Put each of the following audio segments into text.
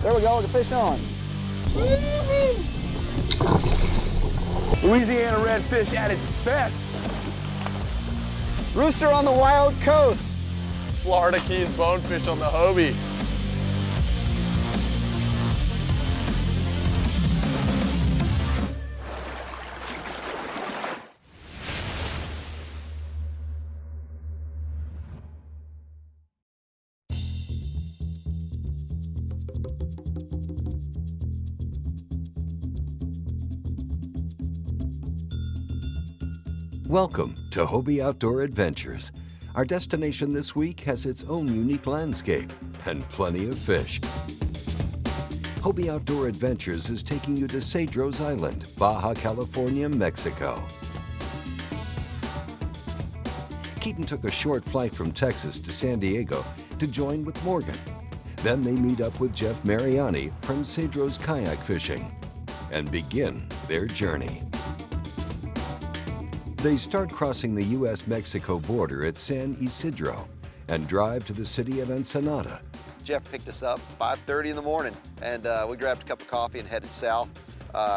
There we go, the fish on. Louisiana redfish at its best. Rooster on the wild coast. Florida Keys bonefish on the Hobie. Welcome to Hobie Outdoor Adventures. Our destination this week has its own unique landscape and plenty of fish. Hobie Outdoor Adventures is taking you to Cedros Island, Baja California, Mexico. Keaton took a short flight from Texas to San Diego to join with Morgan. Then they meet up with Jeff Mariani from Cedros Kayak Fishing and begin their journey. They start crossing the U.S.-Mexico border at San Isidro and drive to the city of Ensenada. Jeff picked us up 5:30 in the morning, and we grabbed a cup of coffee and headed south.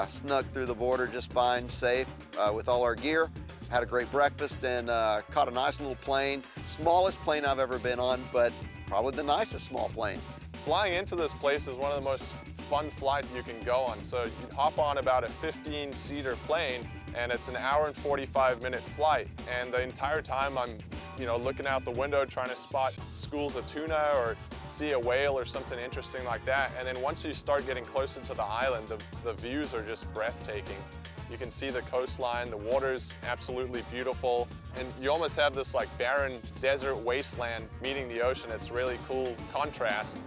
Snuck through the border just fine, safe, with all our gear. Had a great breakfast and caught a nice little plane. Smallest plane I've ever been on, but probably the nicest small plane. Flying into this place is one of the most fun flights you can go on. So you hop on about a 15-seater plane, and it's an hour and 45-minute flight. And the entire time I'm, looking out the window trying to spot schools of tuna or see a whale or something interesting like that. And then once you start getting closer to the island, the views are just breathtaking. You can see the coastline, the water's absolutely beautiful, and you almost have this like barren desert wasteland meeting the ocean. It's a really cool contrast.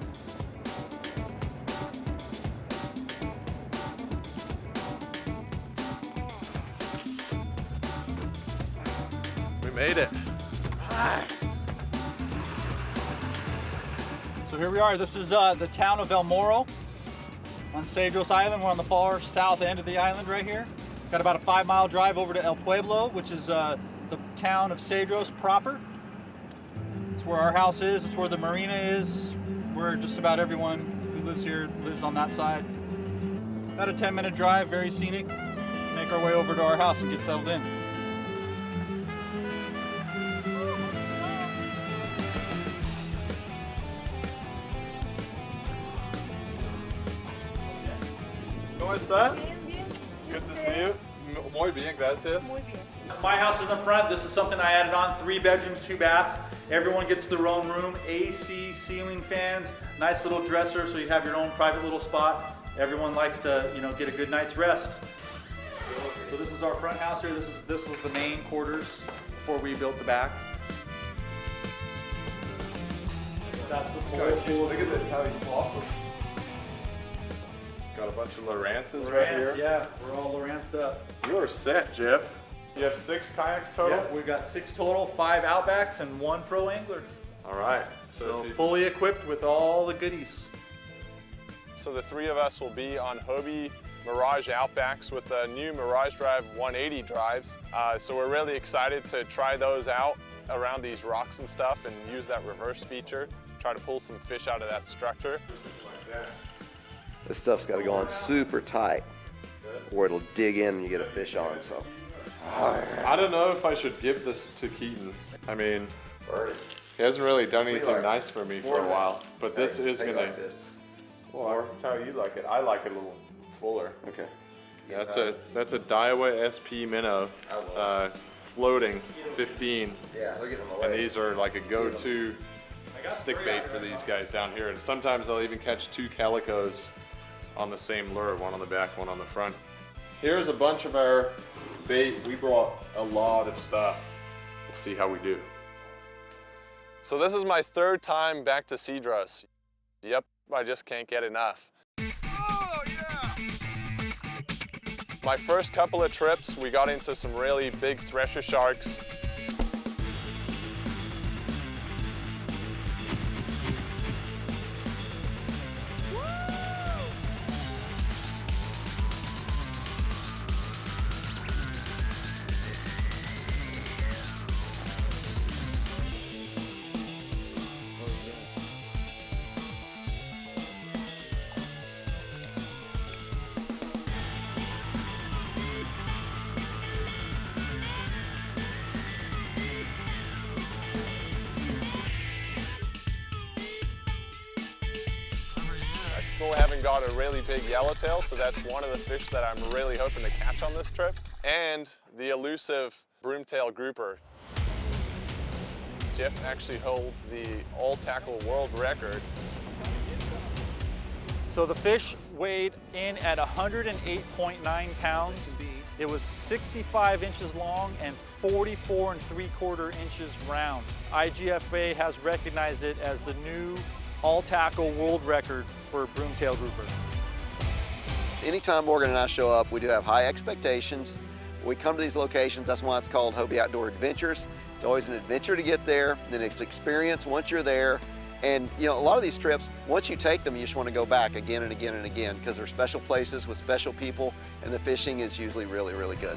We made it. So here we are. This is the town of El Morro on Cedros Island. We're on the far south end of the island right here. Got about a 5-mile drive over to El Pueblo, which is the town of Cedros proper. It's where our house is. It's where the marina is. Where just about everyone who lives here lives on that side. About a 10-minute drive, very scenic. Make our way over to our house and get settled in. ¿Cómo estás? Good to see you. Muy bien, gracias. My house is in the front. This is something I added on. 3 bedrooms, 2 baths. Everyone gets their own room. AC, ceiling fans, nice little dresser so you have your own private little spot. Everyone likes to, get a good night's rest. So this is our front house here. This was the main quarters before we built the back. That's the full. Look at this, how awesome. Got a bunch of Lowrances right here. Yeah, we're all Lowranced up. You are set, Jeff. You have 6 kayaks total? Yeah, we've got 6 total, 5 Outbacks and 1 Pro Angler. All right. So fully equipped with all the goodies. So the 3 of us will be on Hobie Mirage Outbacks with the new Mirage Drive 180 drives. So we're really excited to try those out around these rocks and stuff and use that reverse feature, try to pull some fish out of that structure. This stuff's got to go on super tight, or it'll dig in and you get a fish on. So I don't know if I should give this to Keaton. I mean, he hasn't really done anything nice for me for a while, but this is gonna. Well, that's how you like it. I like it a little fuller. Okay. Yeah, that's a Daiwa SP Minnow, floating 15. Yeah, look at them. And these are like a go-to stick bait for these guys down here. And sometimes they'll even catch 2 calicos on the same lure, one on the back, one on the front. Here's a bunch of our bait. We brought a lot of stuff. We'll see how we do. So this is my 3rd time back to Cedros. Yep, I just can't get enough. Oh, yeah! My first couple of trips, we got into some really big thresher sharks. I still haven't got a really big yellowtail, so that's one of the fish that I'm really hoping to catch on this trip. And the elusive broomtail grouper. Jeff actually holds the all-tackle world record. So the fish weighed in at 108.9 pounds. It was 65 inches long and 44 3/4 inches round. IGFA has recognized it as the new all-tackle world record for broomtail grouper. Anytime Morgan and I show up, we do have high expectations. We come to these locations, that's why it's called Hobie Outdoor Adventures. It's always an adventure to get there, then it's experience once you're there. And you know, a lot of these trips, once you take them, you just want to go back again and again and again because they're special places with special people, and the fishing is usually really, really good.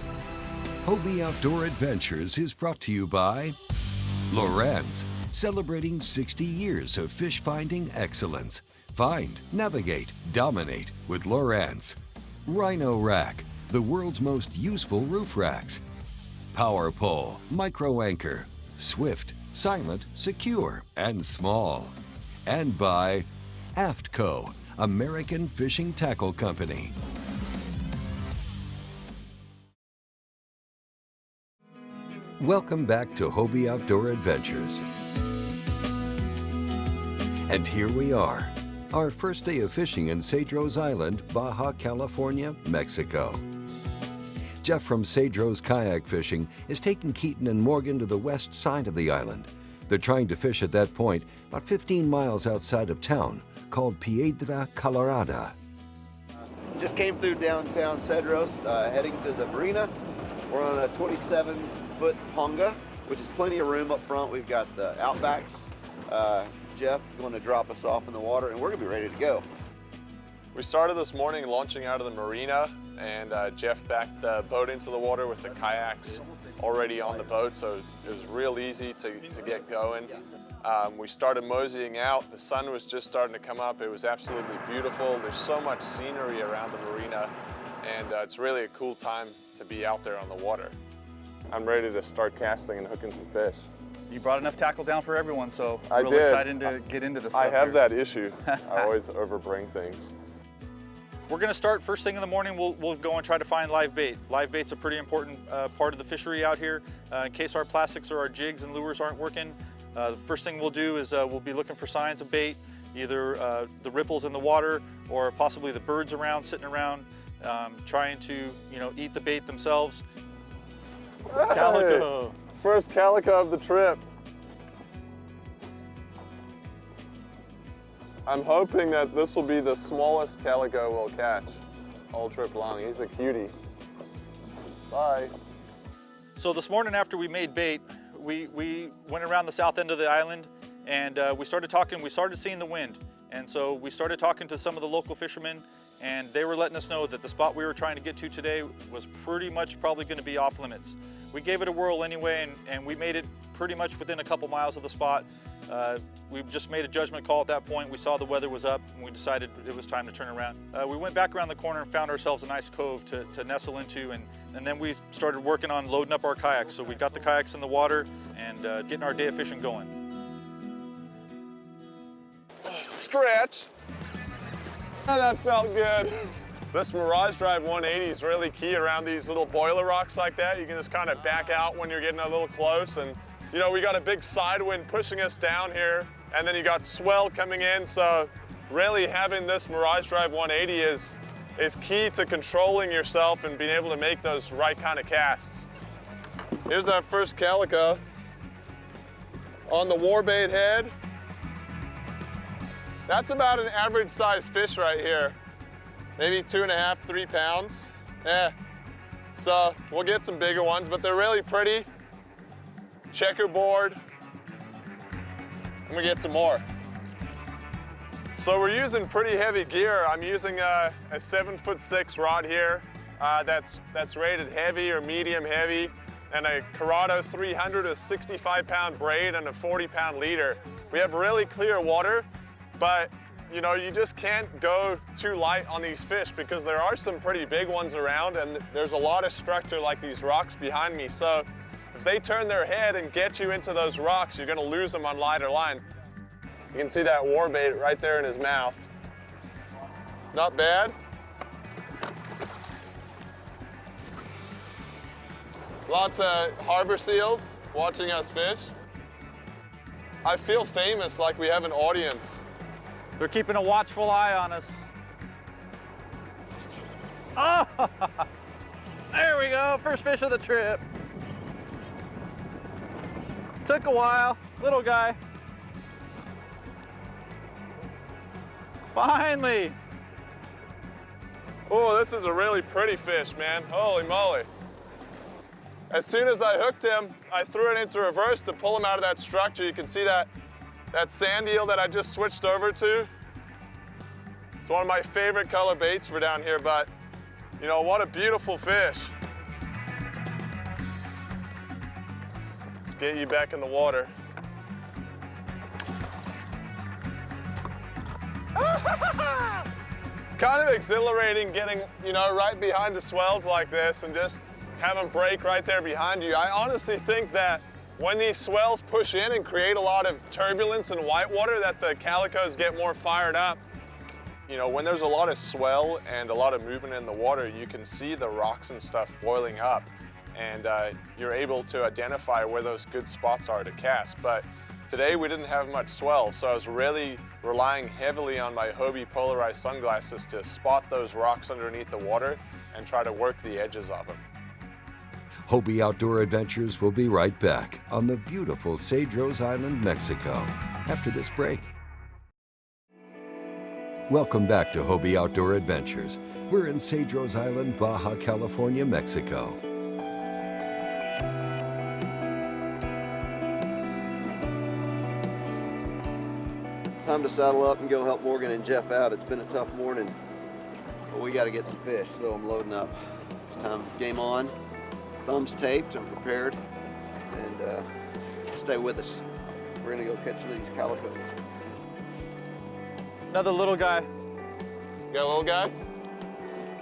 Hobie Outdoor Adventures is brought to you by Lowrance, celebrating 60 years of fish finding excellence. Find, navigate, dominate with Lowrance. Rhino Rack, the world's most useful roof racks. Power Pole, Micro Anchor, swift, silent, secure, and small. And by AFTCO, American Fishing Tackle Company. Welcome back to Hobie Outdoor Adventures. And here we are, our first day of fishing in Cedros Island, Baja California, Mexico. Jeff from Cedros Kayak Fishing is taking Keaton and Morgan to the west side of the island. They're trying to fish at that point, about 15 miles outside of town, called Piedra Colorada. Just came through downtown Cedros, heading to the marina. We're on a 27-foot ponga, which is plenty of room up front. We've got the outbacks. Jeff is going to drop us off in the water, and we're going to be ready to go. We started this morning launching out of the marina, and Jeff backed the boat into the water with the kayaks already on the boat, so it was real easy to get going. We started moseying out. The sun was just starting to come up. It was absolutely beautiful. There's so much scenery around the marina, and it's really a cool time to be out there on the water. I'm ready to start casting and hooking some fish. You brought enough tackle down for everyone, so I really did. excited to get into this stuff I have here. that issue. I always overbring things. We're going to start first thing in the morning. We'll go and try to find live bait. Live bait's a pretty important part of the fishery out here. In case our plastics or our jigs and lures aren't working, the first thing we'll do is we'll be looking for signs of bait, either the ripples in the water or possibly the birds around, sitting around, trying to eat the bait themselves. Hey, Calico. First calico of the trip. I'm hoping that this will be the smallest calico we'll catch all trip long. He's a cutie. Bye. So this morning after we made bait, we went around the south end of the island and we started talking, we started seeing the wind. And so we started talking to some of the local fishermen, and they were letting us know that the spot we were trying to get to today was pretty much probably going to be off limits. We gave it a whirl anyway, and we made it pretty much within a couple miles of the spot. We just made a judgment call at that point. We saw the weather was up, and we decided it was time to turn around. We went back around the corner and found ourselves a nice cove to nestle into, and then we started working on loading up our kayaks. So we got the kayaks in the water and getting our day of fishing going. Scratch. Oh, that felt good. This Mirage Drive 180 is really key around these little boiler rocks like that. You can just kind of back out when you're getting a little close, and we got a big side wind pushing us down here, and then you got swell coming in, so really having this Mirage Drive 180 is key to controlling yourself and being able to make those right kind of casts. Here's our first calico on the warbait head. That's about an average size fish right here. Maybe 2.5, 3 pounds. Yeah. So we'll get some bigger ones, but they're really pretty. Checkerboard. I'm gonna get some more. So we're using pretty heavy gear. I'm using a 7'6" rod here that's rated heavy or medium heavy, and a Corrado 300, a 65-pound braid, and a 40-pound leader. We have really clear water, but you just can't go too light on these fish because there are some pretty big ones around, and there's a lot of structure like these rocks behind me. So if they turn their head and get you into those rocks, you're gonna lose them on lighter line. You can see that warbait right there in his mouth. Not bad. Lots of harbor seals watching us fish. I feel famous, like we have an audience. They're keeping a watchful eye on us. Oh, there we go, first fish of the trip. Took a while, little guy. Finally. Oh, this is a really pretty fish, man. Holy moly. As soon as I hooked him, I threw it into reverse to pull him out of that structure. You can see that sand eel that I just switched over to. It's one of my favorite color baits for down here, but you know, what a beautiful fish. Let's get you back in the water. It's kind of exhilarating getting, you know, right behind the swells like this and just have them break right there behind you. I honestly think that when these swells push in and create a lot of turbulence in whitewater, that the calicos get more fired up. You know, when there's a lot of swell and a lot of movement in the water, you can see the rocks and stuff boiling up, and you're able to identify where those good spots are to cast. But today we didn't have much swell, so I was really relying heavily on my Hobie polarized sunglasses to spot those rocks underneath the water and try to work the edges of them. Hobie Outdoor Adventures will be right back on the beautiful Cedros Island, Mexico, after this break. Welcome back to Hobie Outdoor Adventures. We're in Cedros Island, Baja California, Mexico. Time to saddle up and go help Morgan and Jeff out. It's been a tough morning, but we got to get some fish, so I'm loading up. It's time, game on. Thumbs taped, I'm prepared, and stay with us. We're gonna go catch some of these calicos. Another little guy. You got a little guy?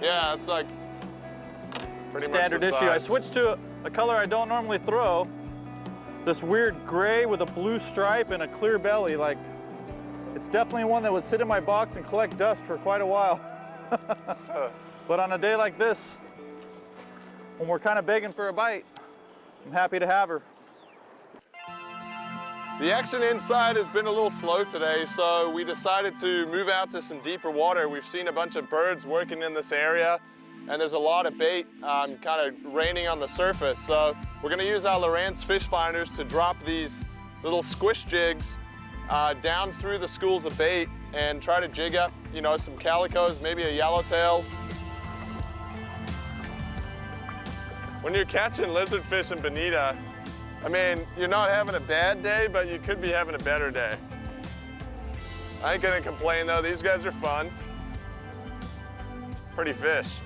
Yeah, it's like pretty much Standard the issue. size. I switched to a color I don't normally throw. This weird gray with a blue stripe and a clear belly. Like, it's definitely one that would sit in my box and collect dust for quite a while. But on a day like this, when we're kind of begging for a bite, I'm happy to have her. The action inside has been a little slow today, so we decided to move out to some deeper water. We've seen a bunch of birds working in this area, and there's a lot of bait kind of raining on the surface. So we're gonna use our Lowrance fish finders to drop these little squish jigs down through the schools of bait and try to jig up, you know, some calicos, maybe a yellowtail. When you're catching lizardfish in Bonita, I mean, you're not having a bad day, but you could be having a better day. I ain't gonna complain though, these guys are fun. Pretty fish.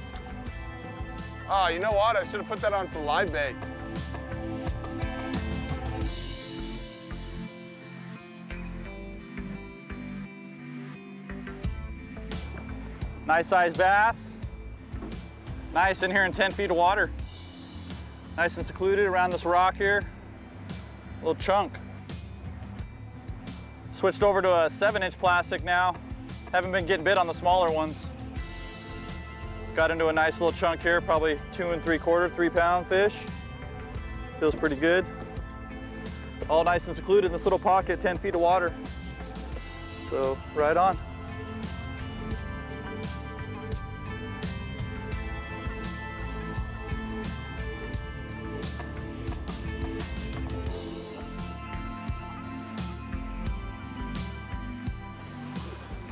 Oh, you know what? I should have put that on for live bait. Nice sized bass. Nice in here in 10 feet of water. Nice and secluded around this rock here. Little chunk. Switched over to a 7-inch plastic now. Haven't been getting bit on the smaller ones. Got into a nice little chunk here, probably 2 3/4, 3 pound fish. Feels pretty good. All nice and secluded in this little pocket, 10 feet of water. So, right on.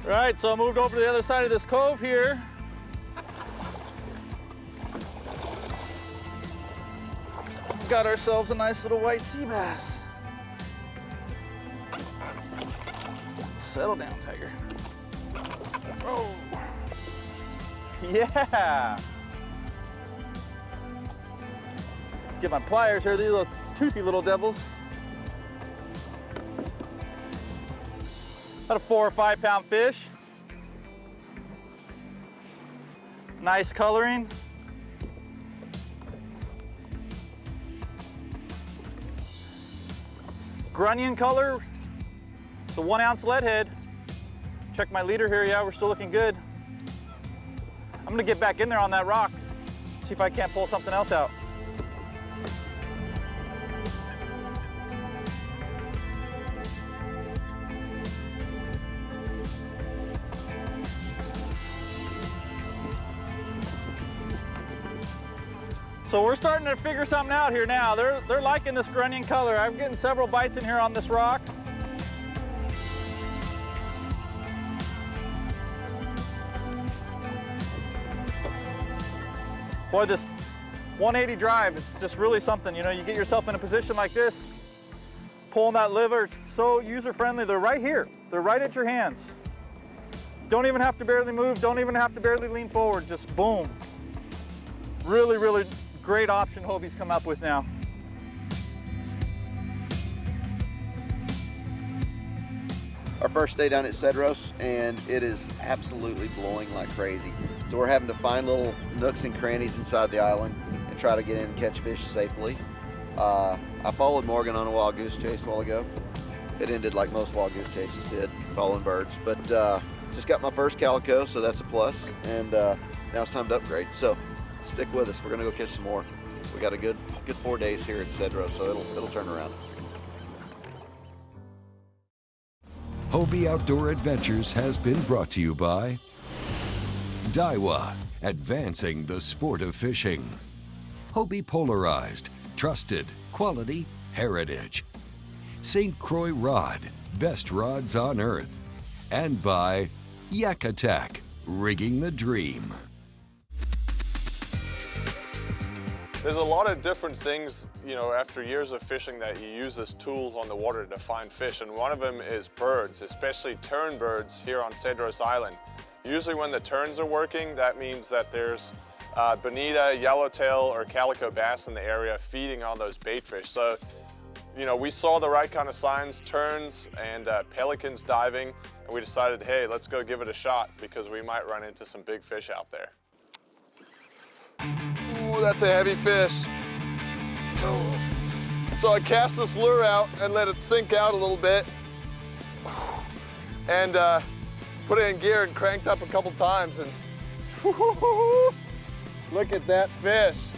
All right, so I moved over to the other side of this cove here. Got ourselves a nice little white sea bass. Settle down, Tiger. Oh, yeah. Get my pliers here, these little toothy little devils. About a 4 or 5 pound fish. Nice coloring. Grunion color, the 1 ounce lead head. Check my leader here, yeah, we're still looking good. I'm gonna get back in there on that rock, see if I can't pull something else out. So we're starting to figure something out here now. They're liking this grunion color. I'm getting several bites in here on this rock. Boy, this 180 drive is just really something. You know, you get yourself in a position like this, pulling that lever, it's so user-friendly. They're right here. They're right at your hands. Don't even have to barely move. Don't even have to barely lean forward. Just boom. Really, really great option Hobie's come up with now. Our first day down at Cedros, and it is absolutely blowing like crazy. So we're having to find little nooks and crannies inside the island and try to get in and catch fish safely. I followed Morgan on a wild goose chase a while ago. It ended like most wild goose chases did, following birds. But just got my first calico, so that's a plus. And now it's time to upgrade. So stick with us. We're gonna go catch some more. We got a good 4 days here at Cedros, so it'll turn around. Hobie Outdoor Adventures has been brought to you by Daiwa, advancing the sport of fishing. Hobie Polarized, trusted, quality, heritage. St. Croix Rod, best rods on earth. And by Yak Attack, rigging the dream. There's a lot of different things, you know, after years of fishing that you use as tools on the water to find fish, and one of them is birds, especially tern birds here on Cedros Island. Usually when the terns are working, that means that there's bonita, yellowtail, or calico bass in the area feeding on those bait fish. So, you know, we saw the right kind of signs, terns and pelicans diving, and we decided, hey, let's go give it a shot because we might run into some big fish out there. Ooh, that's a heavy fish. So I cast this lure out and let it sink out a little bit and put it in gear and cranked up a couple times, and look at that fish.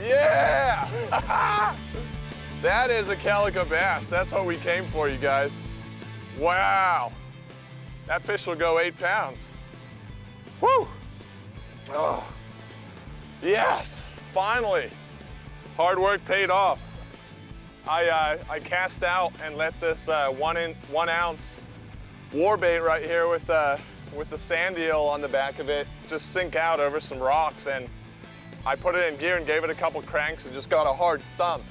Yeah! That is a calico bass. That's what we came for, you guys. Wow. That fish will go 8 pounds. Woo! Oh. Yes, finally. Hard work paid off. I cast out and let this 1 ounce war bait right here with the sand eel on the back of it just sink out over some rocks, and I put it in gear and gave it a couple cranks and just got a hard thump,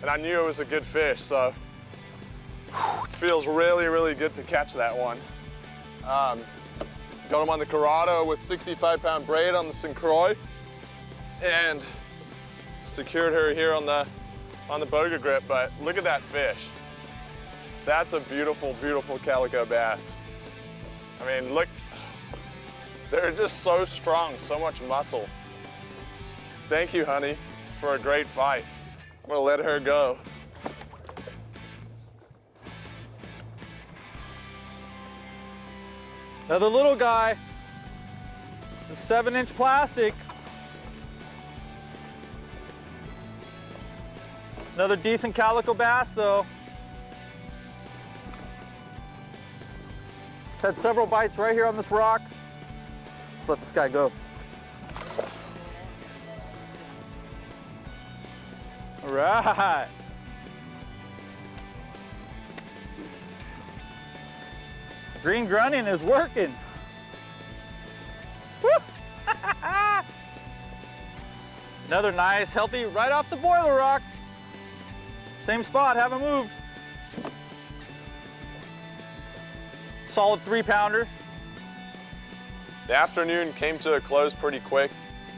and I knew it was a good fish. So it feels really, really good to catch that one. Got him on the Corrado with 65-pound braid on the St. Croix, and secured her here on the boga grip. But look at that fish. That's a beautiful, beautiful calico bass. I mean, look, they're just so strong, so much muscle. Thank you, honey, for a great fight. I'm gonna let her go. Now the little guy, the 7-inch plastic. Another decent calico bass though. Had several bites right here on this rock. Let's let this guy go. All right. Green grunion is working. Woo! Another nice, healthy, right off the boiler rock. Same spot, haven't moved. Solid 3-pounder. The afternoon came to a close pretty quick.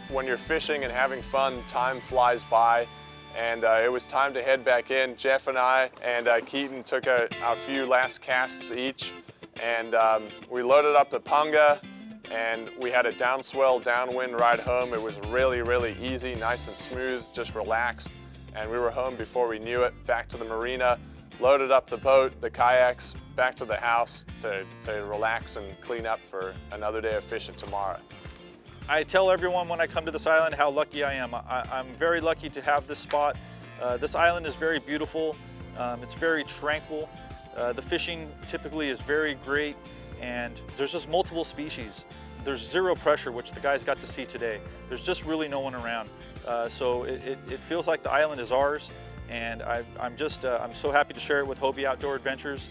When you're fishing and having fun, time flies by, and it was time to head back in. Jeff and I and Keaton took a few last casts each, and we loaded up the punga, and we had a downswell, downwind ride home. It was really, really easy, nice and smooth, just relaxed. And we were home before we knew it, back to the marina, loaded up the boat, the kayaks, back to the house to relax and clean up for another day of fishing tomorrow. I tell everyone when I come to this island how lucky I am. I'm very lucky to have this spot. This island is very beautiful. It's very tranquil. The fishing typically is very great, and there's just multiple species. There's zero pressure, which the guys got to see today. There's just really no one around. So it feels like the island is ours, and I'm so happy to share it with Hobie Outdoor Adventures.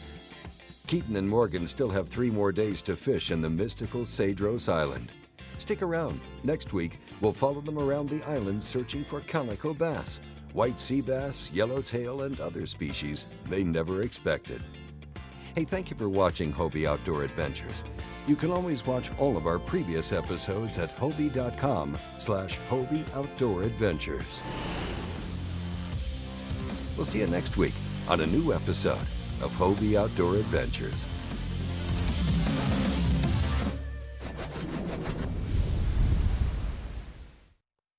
Keaton and Morgan still have 3 more days to fish in the mystical Cedros Island. Stick around. Next week, we'll follow them around the island searching for calico bass, white sea bass, yellowtail, and other species they never expected. Hey, thank you for watching Hobie Outdoor Adventures. You can always watch all of our previous episodes at hobie.com/Hobie Outdoor Adventures. We'll see you next week on a new episode of Hobie Outdoor Adventures.